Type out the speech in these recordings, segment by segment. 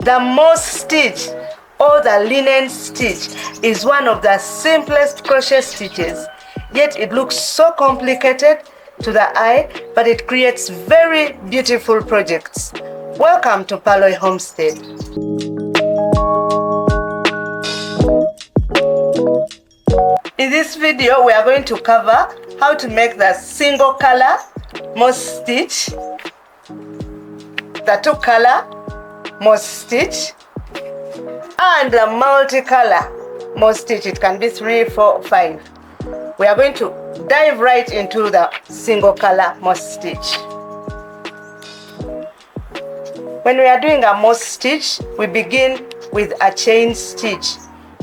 The moss stitch or the linen stitch is one of the simplest crochet stitches, yet it looks so complicated to the eye, but it creates very beautiful projects. Welcome to Paloi Homestead. In this video, we are going to cover how to make the single color moss stitch, the two color moss stitch, and the multicolor moss stitch. It can be 3, 4, 5. We are going to dive right into the single color moss stitch. When we are doing a moss stitch, we begin with a chain stitch.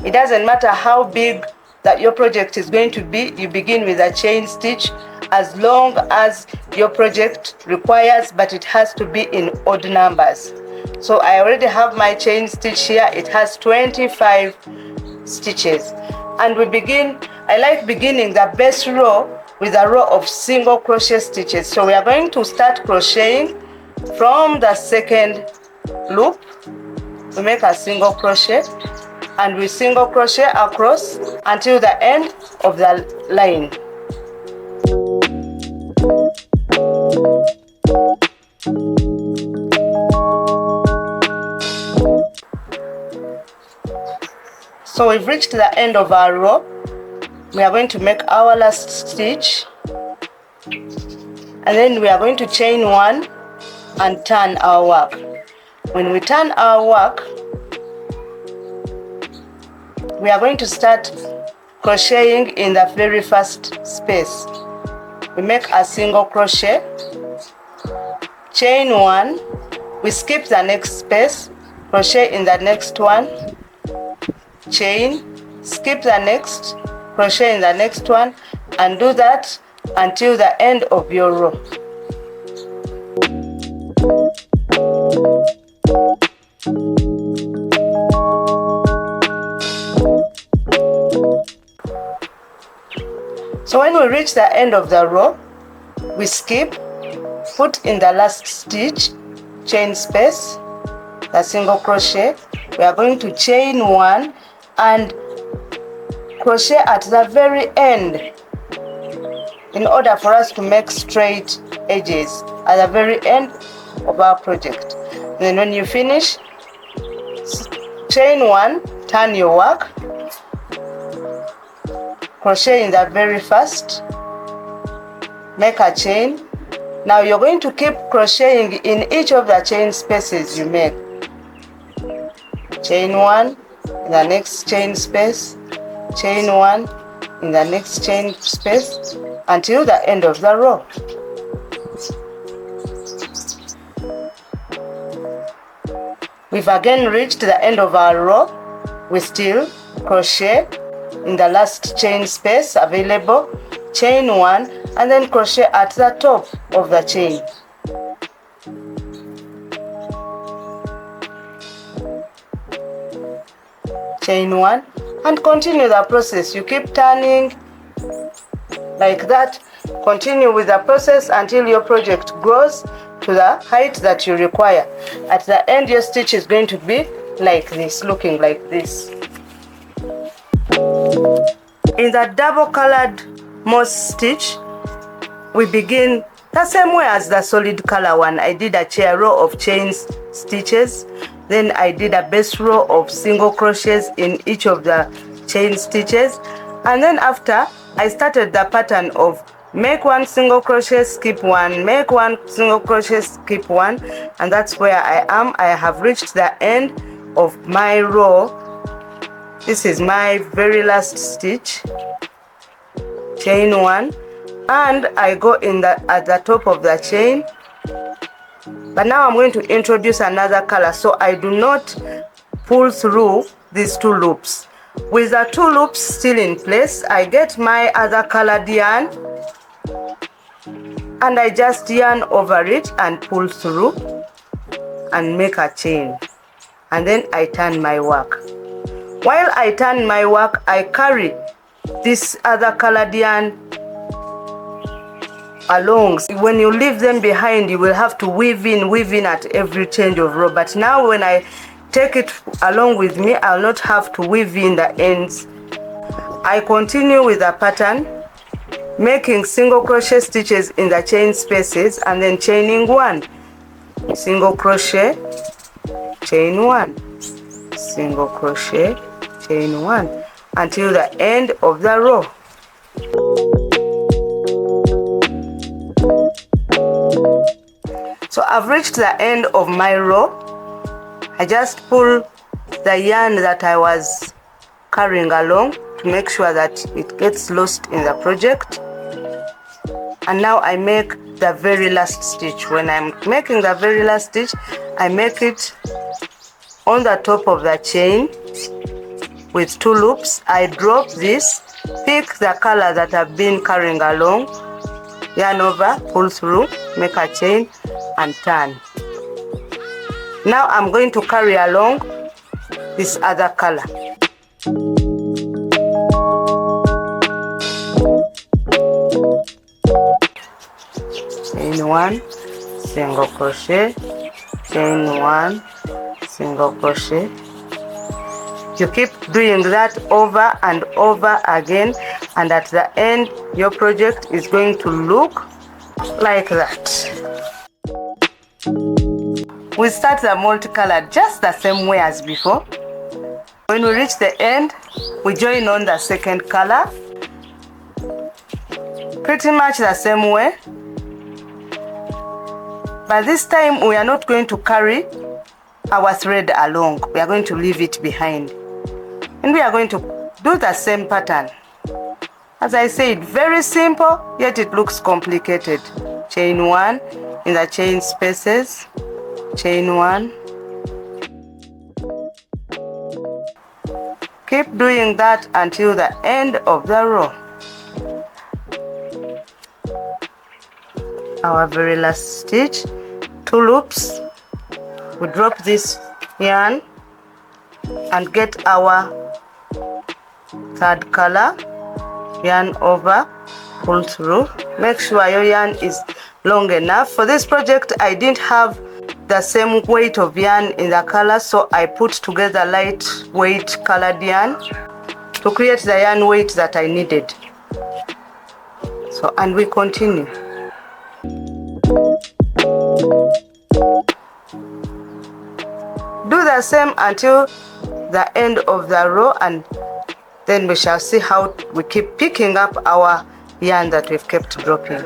It doesn't matter how big that your project is going to be, you begin with a chain stitch as long as your project requires, but it has to be in odd numbers. So I already have my chain stitch here. It has 25 stitches, and we begin, I like beginning the base row with a row of single crochet stitches. So we are going to start crocheting from the second loop. We make a single crochet and we single crochet across until the end of the line. So we've reached the end of our row. We are going to make our last stitch, and then we are going to chain 1 and turn our work. When we turn our work, we are going to start crocheting in the very first space. We make a single crochet, chain 1, we skip the next space, crochet in the next one, chain, skip the next, crochet in the next one, and do that until the end of your row. So when we reach the end of the row, we skip, put in the last stitch, chain space, the single crochet. We are going to chain 1 and crochet at the very end in order for us to make straight edges at the very end of our project. Then when you finish, chain 1, turn your work, crochet in the very first, make a chain. Now you're going to keep crocheting in each of the chain spaces you make. Chain 1 in the next chain space, chain 1 in the next chain space until the end of the row. We've again reached the end of our row. We still crochet in the last chain space available, chain 1, and then crochet at the top of the chain. Chain 1 and continue the process. You keep turning like that. Continue with the process until your project grows to the height that you require. At the end, your stitch is going to be like this, looking like this. In the double colored moss stitch, we begin the same way as the solid color one. I did a row of chain stitches, then I did a base row of single crochets in each of the chain stitches, and then after I started the pattern of make 1 single crochet, skip 1, make 1 single crochet, skip 1, and that's where I am. I have reached the end of my row. This is my very last stitch, chain 1, and I go in at the top of the chain. But now I'm going to introduce another color, so I do not pull through these 2 loops. With the 2 loops still in place, I get my other colored yarn and I just yarn over it and pull through and make a chain, and then I turn my work. While I turn my work, I carry this other colored yarn along. When you leave them behind, you will have to weave in at every change of row. But now when I take it along with me. I'll not have to weave in the ends. I continue with the pattern, making single crochet stitches in the chain spaces and then chaining 1, single crochet, chain 1, single crochet, chain 1 until the end of the row. So I've reached the end of my row. I just pull the yarn that I was carrying along to make sure that it gets lost in the project. And now I make the very last stitch. When I'm making the very last stitch, I make it on the top of the chain with 2 loops. I drop this, pick the color that I've been carrying along, yarn over, pull through, make a chain and turn. Now I'm going to carry along this other color. Chain 1, single crochet, chain 1, single crochet. You keep doing that over and over again, and at the end your project is going to look like that. We start the multicolored just the same way as before. When we reach the end, we join on the second color, pretty much the same way. But this time we are not going to carry our thread along. We are going to leave it behind. And we are going to do the same pattern. As I said, very simple, yet it looks complicated. Chain 1 in the chain spaces, chain 1. Keep doing that until the end of the row. Our very last stitch, 2 loops. We drop this yarn and get our third color, yarn over, pull through. Make sure your yarn is long enough. For this project I didn't have the same weight of yarn in the color, so I put together lightweight colored yarn to create the yarn weight that I needed. So, and we continue. Do the same until the end of the row, and then we shall see how we keep picking up our yarn that we've kept dropping.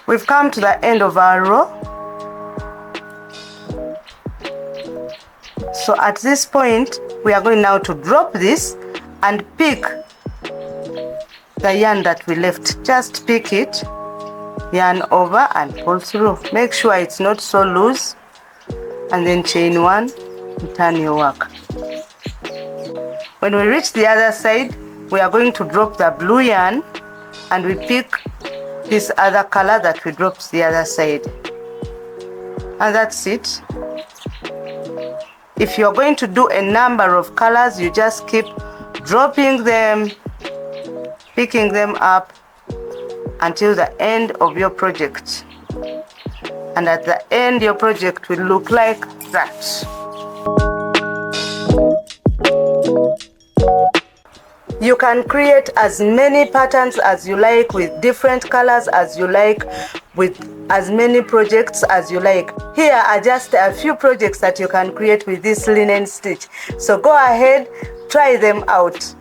We've come to the end of our row. So at this point, we are going now to drop this and pick the yarn that we left. Just pick it, yarn over and pull through. Make sure it's not so loose, and then chain 1 and turn your work. When we reach the other side, we are going to drop the blue yarn and we pick this other color that we dropped the other side. And that's it. If you're going to do a number of colors, you just keep dropping them, picking them up until the end of your project. And at the end, your project will look like that. You can create as many patterns as you like, with different colors as you like, with as many projects as you like. Here are just a few projects that you can create with this linen stitch. So go ahead, try them out.